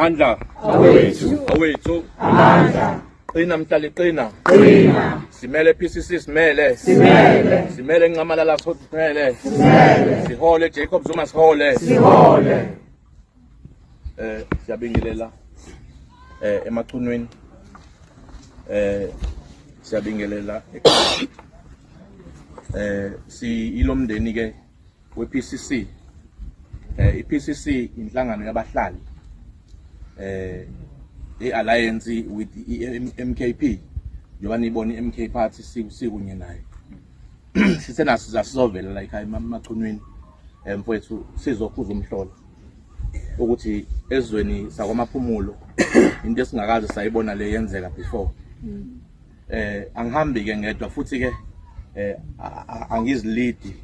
Amandla awethu amandla qina mhlali qina simele PCC simele Ncamalala simele sihole Jacob Zuma sihole siyabingelela emachunweni siyabingelela si ilomndeni ke wePCC iPCC inhlangano yabahlali alliance with MKP njengoba nibona iMK party sikunye naye sisena sizasizovela la ekhaya emachunweni mfowethu sizokhuza umhlolo ukuthi ezweni sakwamaphumulo into esingakaze sayibona le yenzeka before angihambi ke ngedwa futhi ke angizilidi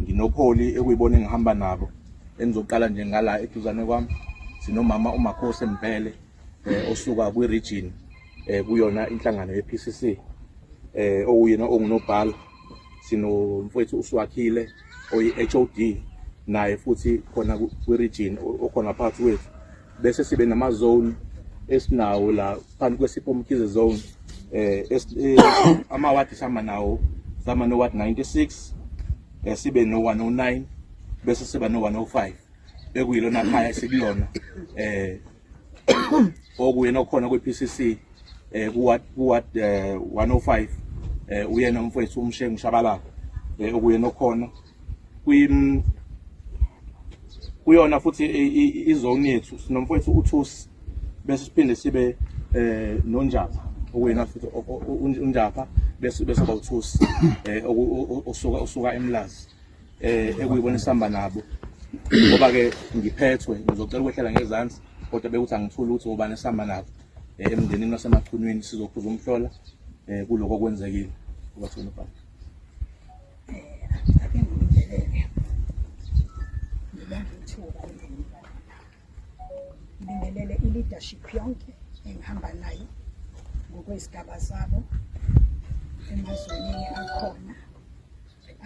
nginopholi ekuyibona ngihamba nabo enizoqala nje ngala eduzane kwami sinomama uMakhosi Mpele osuka kwi-region kuyona inhlangano yePCC okuyena ongunobhala sinomfowethu uSwakhile oyi-HOD naye futhi khona kwi-region okhona phakathi wethu bese sibe namazone esinawo la phansi kwesipho Mkhize zone amawadi sama nawo sama no ward 96 sibe no 109 bese siba no 105 ekuyilona khaya sikulona okuyena okhona kwePCC kuward 105 uyena mfowethu uMshengu Shabalala okuyena okhona kuyona futhi izone yethu sinomfowethu uThusi bese siphinde sibe noNjapha okuyena futhi uNjapha bese bawuThusi osuka eMlazi ekuyibona isamba nabo ngoba ke ngiphethwe ngizocela ukwehlela ngezansi kodwa bekuthi angithuli ukuthi ngoba nesamba nabo emndenini wasemachunweni sizokhuza umhlola kuloko okwenzekile ubathona baba ngibingelele i-leadership yonke engihamba nayo ngokwesigaba zabo emazweni akhona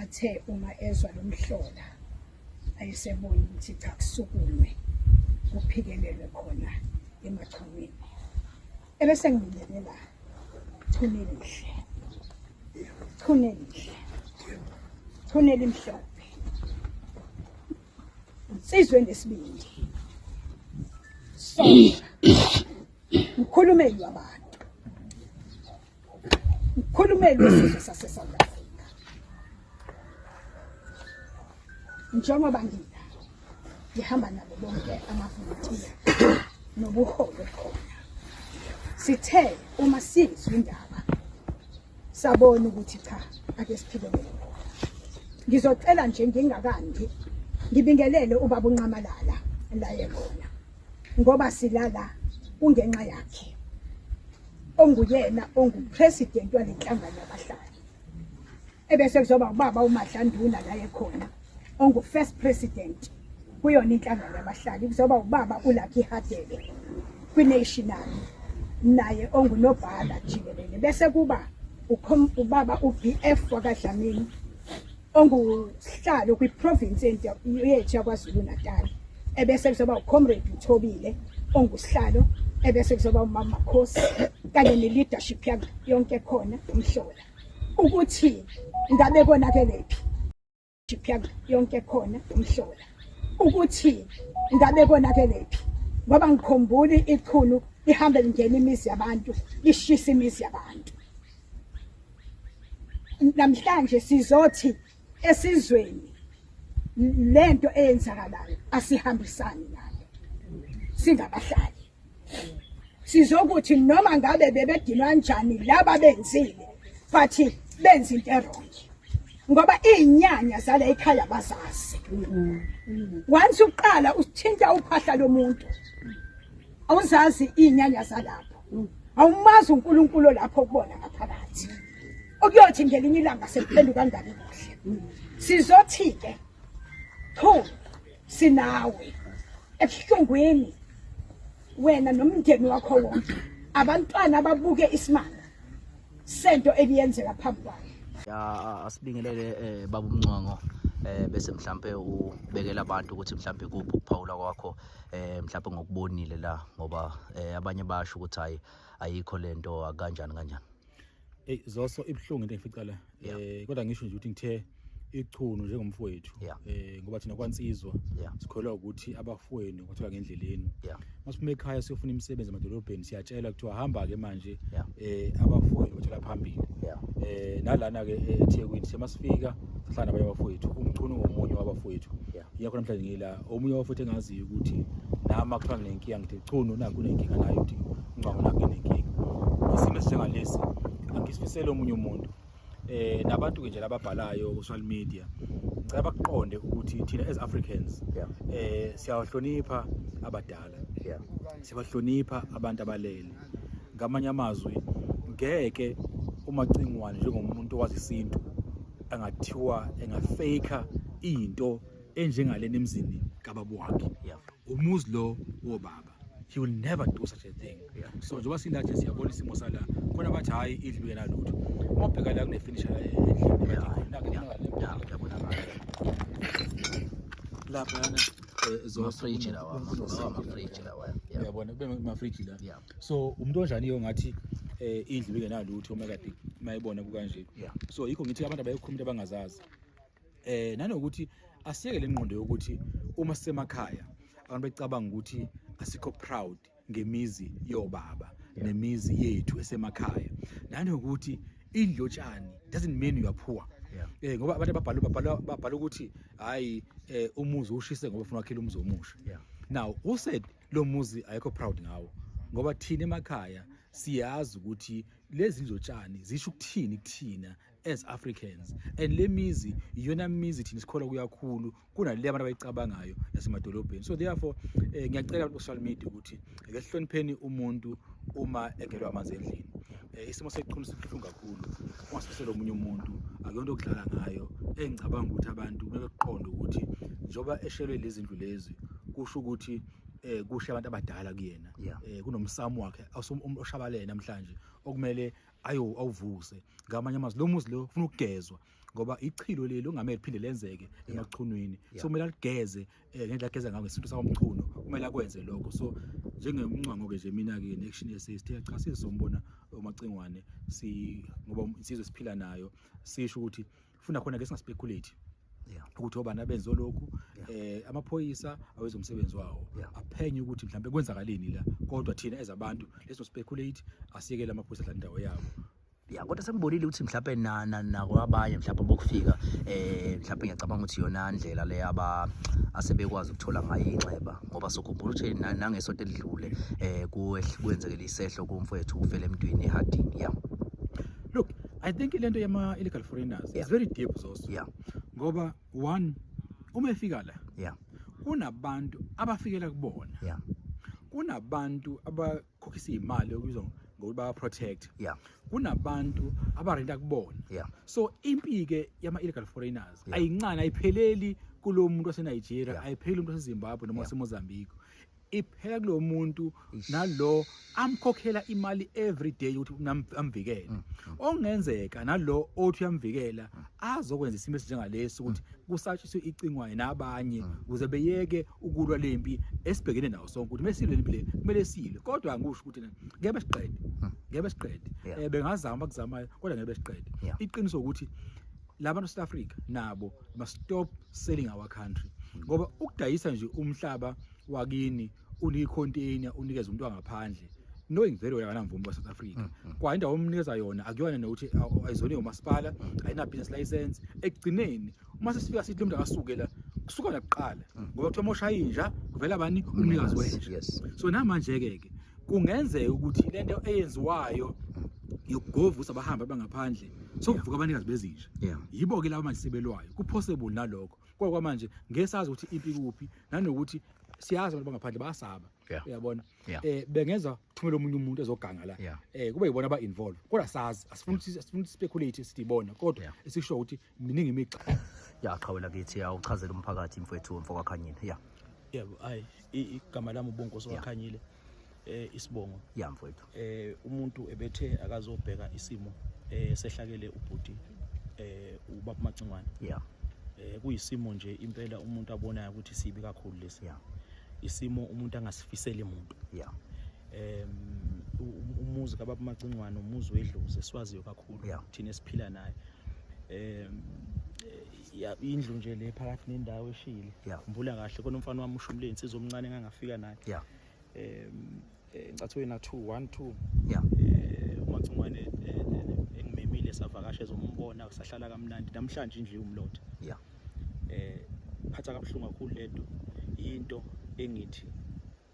athe uma ezwa lomhlola ayisebona ukuthi cha kusukulwe kuphikelelwe khona emachunweni ebese ngibingelela thuneli mhlophe insizwe nesibindi mkhulumeli wabantu mkhulumeli wesizwe sase-South Africa njengoba ngihamba nabo bonke amavolontiya nobuholo khona sithe uma sizwe indaba sabona ukuthi cha ake siphikelele ngizocela nje ngingakandi ngibingelele ubaba uNcamalala la yekona ngoba silala kungenxa yakhe onguyena ongupresident walenhlangano yabahlali ebese kuzoba ubaba uMahlanduna la ekhona ongu first president kuyona inhlangano yabahlali, kuzoba ubaba uLucky Hadebe kwi-national naye ongunobhala jikelele, bese kuba ubaba uBF wakwaDlamini ongusihlalo kwi-province yethu yaKwaZulu Natal, ebese kuzoba uComrade Uthobile ongusihlalo, ebese kuzoba uMama Khosi kanye ne-leadership yonke khona umhlola ukuthi ngabe konakelephi yonke khona umhlola ukuthi ngabe konakelephi, ngoba ngikhumbuli iqhulu lihambe lingena imizi yabantu lishisa imizi yabantu. Namhlanje sizothi esizweni lento eyenzakalayo asihambisani nayo singabahlali, sizokuthi noma ngabe bebedinwa kanjani laba benzile but benza into erongi, ngoba izinyanya zala ekhaya bazazi. Once uqala uthinta uphahla lomuntu awuzazi izinyanya zalapho, awumazi uNkulunkulu lapho kubona ngaphakathi, okuyothi ngelinye ilanga sekuphenduka kangabi kuhle. Sizothi ke sinawe ebuhlungwini wena nomndeni wakho wonke, abantwana babuke isimanga sento eliyenzeka phambi kwayo. Asibingelele baba uMncwango, bese mhlambe ubekela abantu ukuthi mhlambe kuphi ukuphawula kwakho mhlambe ngokubonile la, ngoba abanye basho ukuthi hayi ayikho lento akanjani kanjani. Zoso ibhlungu into engifica la, kodwa ngisho nje ukuthi ngithe ichunu njengomfowethu, ngoba thina kwansizwa sikholwa ukuthi abafowenu kwathola ngendleleni. Masiphume ekhaya siyofuna imisebenzi emadolobheni siyatshela kuthiwa hamba ke manje abafowenu bathola phambili. Nalana ke eThekwini semasifika sihlala nabanye abafowethu, umchunu ngomunye wabafowethu. Yakho namhlanje ngila omunye wabafowethu engaziyo ukuthi nama kuthiwa nginenkinga, ngithi chunu naku nenkinga nayo, ukuthi uNcwango naku nenkinga. Isimo esinjengalesi angisifisele omunye umuntu. Nabantu ke nje lababhalayo ku social media ngicela bakuqonde ukuthi thina as Africans siyahlonipha abadala, siyahlonipha abantu abalele. Ngamanye amazwi ngeke uMacingwane njengomuntu owazi isintu angathiwa engafake into enjengalena emzini kababa wakhe. Umuzi lo wobaba, he will never do such a thing. So njengoba sindaje siyabona isimo sala khona bathi hayi idliwe nalutho, mawubheka la kunefinisher lapha Mafriji lawa, mafriji lawa. Uyabona kube mafriji la. So umuntu onjani ngathi indlu beke nalutho uma kade mayibona kukanje. So yikho ngithi abantu abayikhuluma abangazazi. Nanokuthi asiyeke lengqondo yokuthi uma sisemakhaya abantu becabanga ukuthi asikho proud ngemizi yobaba nemizi yethu esemakhaya. Nanokuthi indlotshani doesn't mean you are poor. Ngoba abantu babhala ukuthi hayi umuzi ushise ngoba ufuna ukhela umuzi omusha. Now who said lo muzi ayikho proud ngawo? Ngoba thina emakhaya siyazi ukuthi lezi ndlotshani zisho ukuthini kuthina as Africans, and le mizi iyona mizi thina sikholwa kuyakhulu kunale abantu abayicabangayo yasemadolobheni. So therefore ngiyacela abantu ku social media ukuthi ake sihlonipheni umuntu uma egelwa amanzi endlini. Isimo seqhunu sibuhlungu kakhulu, ungasifisela omunye umuntu akuyonto okudlala ngayo. Engicabanga ukuthi abantu bebeqonda ukuthi njoba eshelwe lezi ndlu lezi kusho ukuthi kusho abantu abadala kuyena, kunomsamo wakhe oshabalele namhlanje okumele awuvuse. Ngamanye amazwi lo muzi lo ufuna ukugezwa ngoba ichilo leli ongamele liphinde lenzeke emachunwini. So kumele aligeze ngendlela ageza ngayo ngesinto sakwamchuno, kumele akwenze lokho. So njengemncwango ke nje mina ke neaction yesithe cha sizombona uMacingwane ngoba insizwe siphila nayo, sisho ukuthi ufuna khona ke singaspekulate ukuthi obani abenze lokhu. Amaphoyisa awezomsebenzi wawo aphenye ukuthi mhlambe kwenzakaleni la, kodwa thina ezabantu leso speculate asiyekele amaphoyisa la indawo yabo. Kodwa sengibonile ukuthi mhlawumbe nakwabanye mhlawumbe bokufika mhlawumbe ngiyacabanga ukuthi yona ndlela le asebekwazi ukuthola ngayo inxeba, ngoba sokhumbula ukuthi nangesonto elidlule kwenzekile isehlo kumfowethu ufele emntwini eHardini. Look, I think lento yama illegal foreigners is very deep also. Ngoba one uma efika la kunabantu abafikela kubona, kunabantu abakhokhisa imali okubizwa ngokuthi baya-protect Yeah. kunabantu abarenta kubona Yeah. so impi-ke yama-illegal foreigners Yeah. ayincane ayipheleli kulo muntu wasenigeria Yeah. ayipheleli umuntu wasezimbabwe noma Yeah. wasemozambique iphela kulo muntu nalo amkhokhela imali every day ukuthi amvikele ongenzeka nalo othi uyamvikela azokwenza isimo esinjengalesi ukuthi kusatshiswe icingwayo nabanye ukuze beyeke ukulwa lempi esibhekene nawo sonke ukuthi mesilwe lempi le kumele silwe kodwa angisho ukuthi ngeke siqede Yeah. bengazama bakuzamayo kodwa ngeke siqede Yeah. iqiniso ukuthi labantu South Africa nabo must stop selling our country ngoba ukudayisa nje umhlaba wakini unicontainer unikeza umuntu wangaphandle knowing very well abanamvumo ba South Africa kwa indawo omnikeza yona akuyona nokuthi ayizone umasipala ayina business license ekugcineni uma sesifika sithi umuntu akasuke la kusuka nakuqala ngoba kuthiwa mosha inja kuvela abani umnikazi wenja Yes. so namanje ke kungenzeka ukuthi lento eyenziwayo yokugovusa abahamba bangaphandle sokuvuka abanikazi bezinja Yeah. yibo ke laba manje sebelwayo kupossible nalokho kodwa manje ngesazi ukuthi impi kuphi nanokuthi siyazi abantu bangaphandle bayasaba Yeah. uyabona Yeah. bengenza thumela omunye umuntu ezoganга la Yeah. kube yibona aba involved kodwa sazi asifuni speculate sibona kodwa Yeah. esisho ukuthi miningi imica Ya qhawela kithi awuchazela umphakathi mfowethu mfokakhanyile. Yeah. Yebo, hayi igama lami uBonkosi Yeah. wakhanyile isibongo. Yeah mfowethu. Umuntu ebethe akazobheka isimo sehlakele ubhuti ubaba Macingwane. Yeah. Kuyisimo nje impela umuntu abonayo ukuthi sibi kakhulu lesi. Yeah. Isimo umuntu angasifiseli umuntu. Yeah. Umuzi kababa Macingwane umuzi wedlozi esiwaziyo kakhulu Yeah. thina esiphila naye. Ya indlu nje le phakathi nendawo eshile. Yeah. Khumbula kahle kona umfana wami ushumle insizwa omncane engangafika naye. Yeah. Ngicathuke na 212 Yeah. uMacingwane engimemile savakasha ezombona sahlala kamnandi namhlanje indlu umlotha Yeah. phatha kabuhlungu kakhulu lento into engithi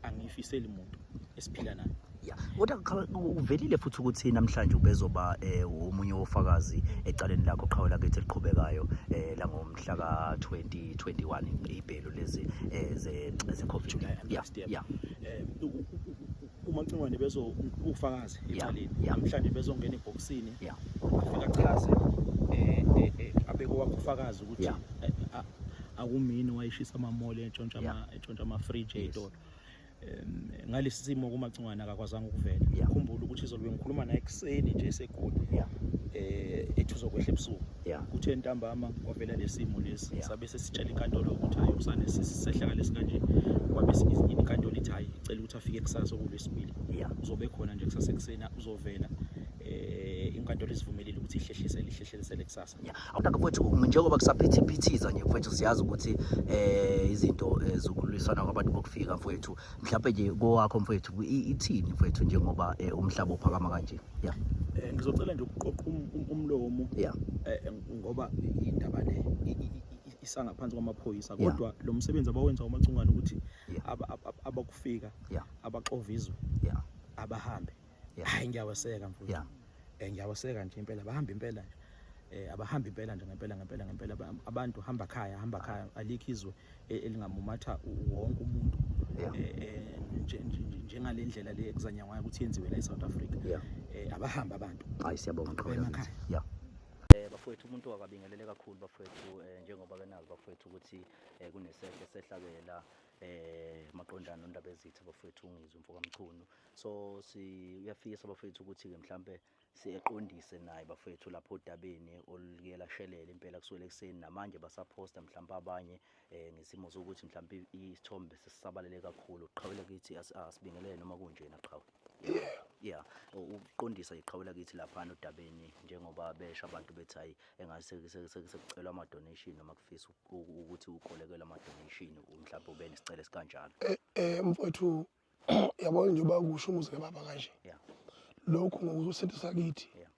angifiseli umuntu esiphila naye. Yeah. Kodwa uvelile futhi ukuthi namhlanje ubezoba umunye wofakazi ecaleni lakho qhawela kithi eliqhubekayo la ngomhla ka 2021 ibhelo lezi ze COVID. Yeah. Yeah. uMacingwane bezo ufakazi ecaleni Yeah. namhlanje bezongena ebhoxini Yeah. afika chaze abeko wakufakazi ukuthi Yeah. akumini wayishisa amamole entshontsha Yeah. entshontsha ama fridge Yes. eyitolo. Ngalesi simo kuMacingwane akakwazanga ukuvela Yeah. ukhumbula ukuthi izolo bengikhuluma naye ekseni nje eseGoli Yeah. ethi uzokwehla ebusuku Yeah. kuthe entambama kwavela lesimo lesi Yeah. sabe sesitshela inkantolo ukuthi hayi usane sisehlaka lesikanje kwabe sithi inkantolo ithi hayi icela ukuthi afike kusasa kulwesibili Yeah. uzobe khona nje kusasa ekseni uzovela inkantolo isivumelile ukuthi ihlehlele kusasa. Yeah. Awudaka mfowethu njengoba kusaphithipithiza nje mfowethu siyazi ukuthi izinto zokulwisana kwabantu bokufika mfowethu mhlawumbe nje kowakho mfowethu ithini mfowethu njengoba umhlaba uphakama kanje. Yeah. Ngizocela nje ukuqoqa umlomo Yeah. ngoba indaba le isangaphansi kwamaphoyisa Yeah. kodwa lo msebenzi abawenza uMacingwane ukuthi Yeah. abakufika Yeah. abaxovizwe Yeah. abahambe Yeah. hayi ngiyawaseka mfowethu. Yeah. Ngiyawaseka nje impela bahamba impela nje abahamba impela nje ngempela abantu hamba khaya alikho izwe elingamumatha wonke umuntu Yeah. njengale ndlela le ekuzanya ngayo ukuthi yenziwe la eSouth Africa. Yeah. Abahamba abantu Hayi siyabonga qhawela emakhaya. kithi. Yeah. Bafowethu umuntu wakabingelele kakhulu bafowethu njengoba kenazi bafowethu ukuthi kunesehlo sehlakela maqondana nondaba ezitha bafowethu ungizwe mfokamchunu so uyafisa bafowethu ukuthi ke mhlambe siqondise naye bafowethu lapho odabeni olukela shelela impela kusuke ekseni namanje basaphosta mhlambe abanye ngesimo sokuthi mhlambe isithombe sesisabalele kakhulu uqhawela kithi asibingelele noma kunjena qhawe. Yeah, uqondisa iqhawela kithi lapha odabeni njengoba besha abantu bethi hayi engase sekucelwa ama donation noma kufisa ukuthi ukolekela ama donation mhlawumbe ube nesicelo esikanjalo. Mfowethu yabona nje bakusho umuzi kababa kanje. Yeah. Lokhu ngokusethu sakithi. Yeah.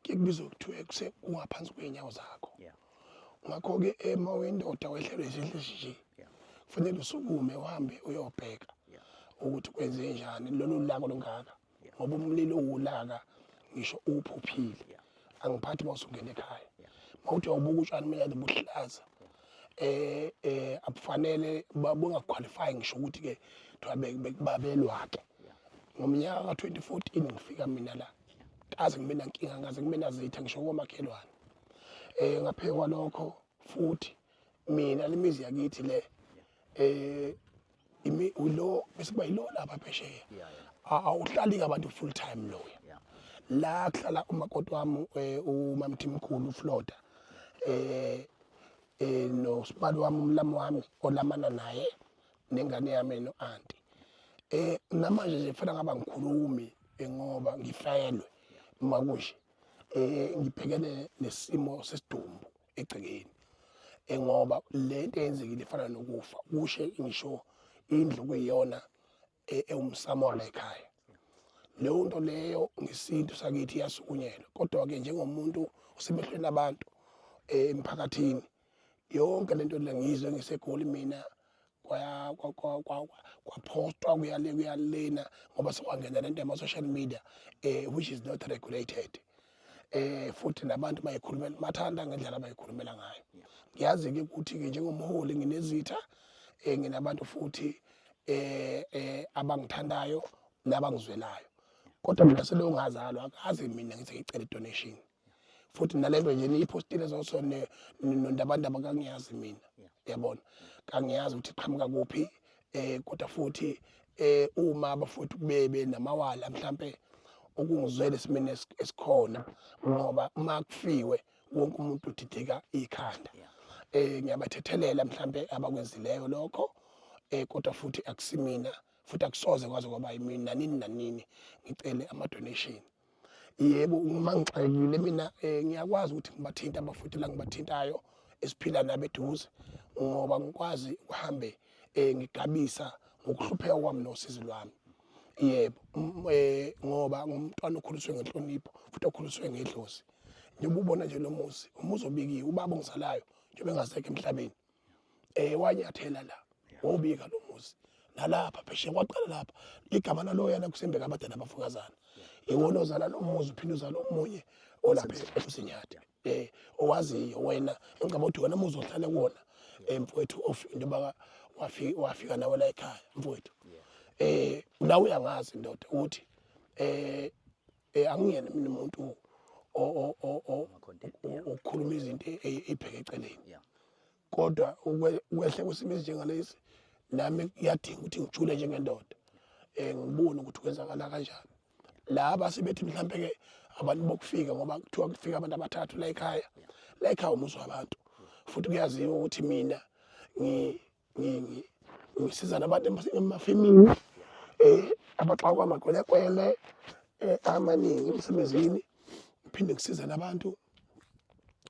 Kuyekubizwa ukuthiwa kuse ungaphansi kwenyawo zakho. Yeah. Ngakho ke emawindoda wehlelwe izinhle nje. Yeah. Kufanele usukume uhambe uyobheka. Yeah. Ukuthi kwenze njani lolu lako longaka. Ngoba umlilo uwulaka ngisho uphuphile. Yeah. Angiphathi mawusungena ekhaya. Yeah. Mawuthi awubuka utshani menyane buhlaza. Abufanele babunga qualify ngisho ukuthi ke babelwa ke. ngomnyaka ka2014 ngifika mina la kaze ngibe nankinga ngaze ngibe nazitha ngisho komakhelwane ngaphekwa lokho futhi mina lemizi yakithi le ulo bese kuba yilo lapha phesheya awuhlali abantu full time lo la kuhlala umakoti wami umamthimkhulu uFloda no sibali wami umlami wami olamana naye nengane yami no auntie namanje nje kufanele ngaba ngikhulumi ngoba ngifayelwe makushe ngibhekene nesimo sesidumbu egcekeni ngoba lento eyenzekile ifana nokufa kushe ngisho indlu kuyiyona ewumsamo la ekhaya leyo nto leyo ngesintu sakithi yasukunyelwa kodwa ke njengomuntu osemehlweni abantu emphakathini yonke lento le ngizwe ngisegoli mina kwapostwa kuyalena ngoba sekwangena lento yama social media which is not regulated futhi nabantu bayikhulumela mathanda ngendlela abayikhulumela ngayo ngiyazi ke ukuthi ke njengomholi nginezitha nginabantu futhi abangithandayo nabangizwelayo kodwa mina selo ngazalwa akazi mina ngithi ngicela donation futhi nalento nje niyipostile zonke nondabantu abakangiyazi mina yabona kangiyazi ukuthi iqhamuka kuphi kodwa futhi uma abafuthi kubebe namawala mhlambe ukungizwela isimene esikhona ngoba uma kufiwe wonke umuntu udideka ikhanda ngiyabathethelela mhlambe abakwenzileyo lokho kodwa futhi akusimina futhi akusoze kwaze kwaba yimina nanini ngicele ama donation yebo uma ngixakile mina ngiyakwazi ukuthi ngibathinta abafuthi la ngibathintayo esiphila nabo eduze ngoba ngikwazi uhambe ngigabisa ngokuhlupheka kwami nosizi lwami yebo ngoba ngumntwana okhuliswe ngenhlonipho futhi okhuliswe ngedlozi njengoba ubona nje lo muzi umuzi obikiwe ubaba ongizalayo njengoba engasekho emhlabeni wanyathela la wobika lo muzi nalapha phesheya kwaqala lapha igama lalo yana kusembeka abadala abafukazana iwona ozala lo muzi uphinde uzala omunye olapha eMsinyati owaziyo wena engicabanga ukuthi wena muzi ohlala kuwona mfowethu njengoba wafika nawe la ekhaya mfowethu nawe uyangazi ndoda ukuthi angiyena mina umuntu okhuluma izinto epheke eceleni kodwa ukwehle kwesimo esinjengalesi nami kuyadinga ukuthi ngijule njengendoda ngibone ukuthi kwenzakala kanjani laba sebethi mhlambe ke abantu bokufika ngoba kuthiwa kufika abantu abathathu la ekhaya umuzi wabantu futhi kuyaziwa ukuthi mina ngisiza nabantu emafemini abaxa kwamagwelekwele amaningi emsebenzini ngiphinde ngisiza nabantu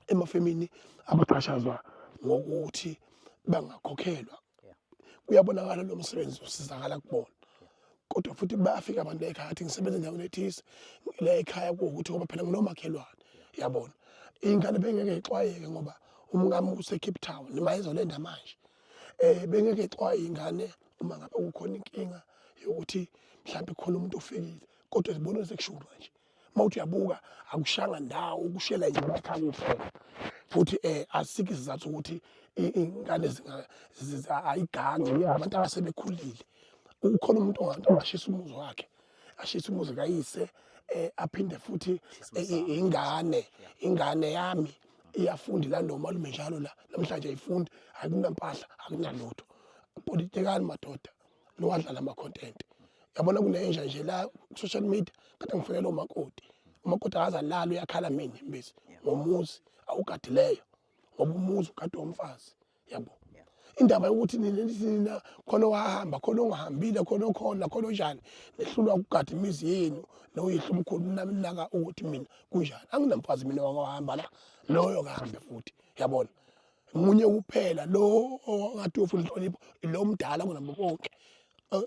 emafemini abaqashazwa ngokuthi bangakhokhelwa kuyabonakala lo msebenzi usizakala kubona kodwa futhi bayafika abantu la ekhaya athi ngisebenza endaweni ethisi la ekhaya ukuthi ngoba phela nginomakhelwane yabona ingane bengeke ixwayeke ngoba umngamo use Cape Town nima izolenda manje bengeke ixwaye ingane uma ngabe kukhona inkinga yokuthi mhlawumbe khona umuntu ofikile kodwa sibona sekushuka nje mawuthi uyabuka akushanga ndawo ukushela nje emakhaya kuphela futhi asike isizathu ukuthi ingane ayigangi abantu abasebekhulile ukhona umuntu ongashisa umuzi wakhe ashisa umuzi kayise aphinde futhi ingane yami iyafunda la nomalume njalo la namhlanje ayifundi akunampahla akunalutho politikani madoda lowadlala ama content yabona kunenja nje la social media kade ngifonela umakoti akazalala uyakhala mina imbisi ngomuzi awugadileyo ngoba umuzi ukade womfazi yabo indaba yokuthi nina khona wahamba khona ongahambile khona njani nehlulwa ukugada imizi yenu noyihlo omkhulu naka ukuthi mina kunjani anginamfazi mina wahamba la loyo kahambe futhi yabona umunye kuphela lo ongathi ufuna inhlonipho lo mdala kunabo bonke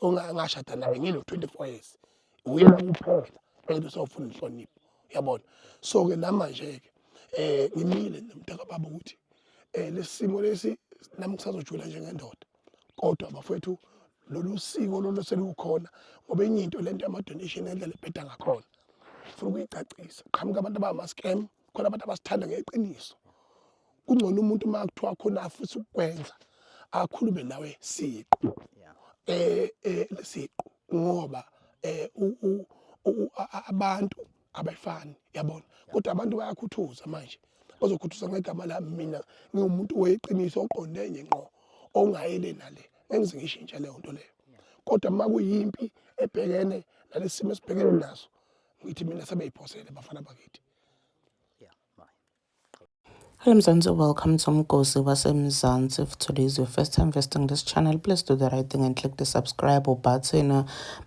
ongashada naye ngino 24 years uyena kuphela into sofuna inhlonipho yabona so ke namanje ke ngimile nomntaka baba ukuthi lesimo lesi nami kusazojula njengendoda kodwa bafowethu lolu siko lolu selukhona ngoba enye into lento yama donation endlela ebheda ngakhona ufuna ukuyicacisa qhamuka abantu abama scam khona abantu abasithanda ngeqiniso kungcono umuntu makuthiwa khona afisa ukwenza akhulume nawe siqu lesiqu ngoba abantu abayifani yabona kodwa abantu bayakhuthuza manje bazokhuthuza ngegama lami mina ngiwumuntu weqiniso oqonde nje ngqo ongayele nale engize ngishintshe leyo nto leyo kodwa uma kuyimpi ebhekene nalesi simo esibhekene naso ngithi mina sebeyiphosele bafana bakithi. Hello Mzansi, welcome to Mgosi waseMzansi. If today is your first time visiting this channel, please do the right thing and click the subscribe button.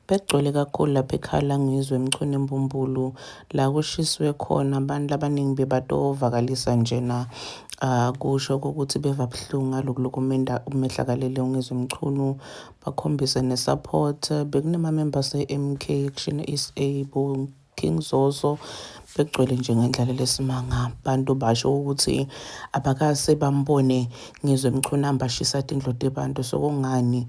Begcwele kakhulu lapha ekhaya la ngizwe Mchunu Mbumbulu la kushiswe khona abantu abaningi bebatovakalisa njena kusho ukuthi beva buhlungu ngaloku umehlakalele ungizwe Mchunu bakhombise nesupport bekunama members eMK Action SA King Zozo begcwele nje ngendlela lesimanga abantu basho ukuthi abakase bambone ngizwe Mchunu ambashisa indlodo ebantu sokungani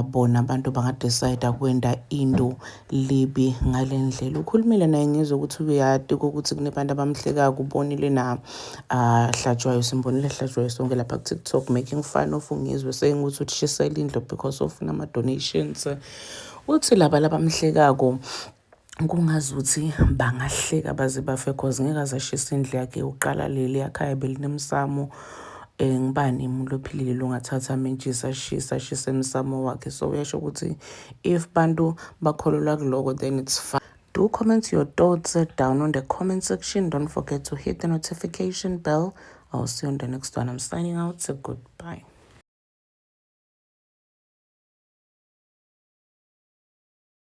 bona abantu bangadecide kwenda into libi ngalendlela. Ukhulumile naye ngizwe ukuthi uyati ukuthi kunebantu abamhleka kubonile na hlatshwayo simbonile hlatshwayo sonke lapha ku TikTok making fun of ngizwe saying ukuthi uthisela indlo because of nama donations. Uthi laba labamhlekako kungazuthi bangahleka baze bafe cause ngeke azashisa indlu yakhe uqala leli yakhaya belinemsamo ngibani umuntu ophilile longathatha mentshisa ashisa emsamo wakhe. So uyasho ukuthi if bantu bakholelwa kuloko then it's fine. Do comment your thoughts down on the comment section. Don't forget to hit the notification bell. I'll see you on the next one. I'm signing out. So goodbye.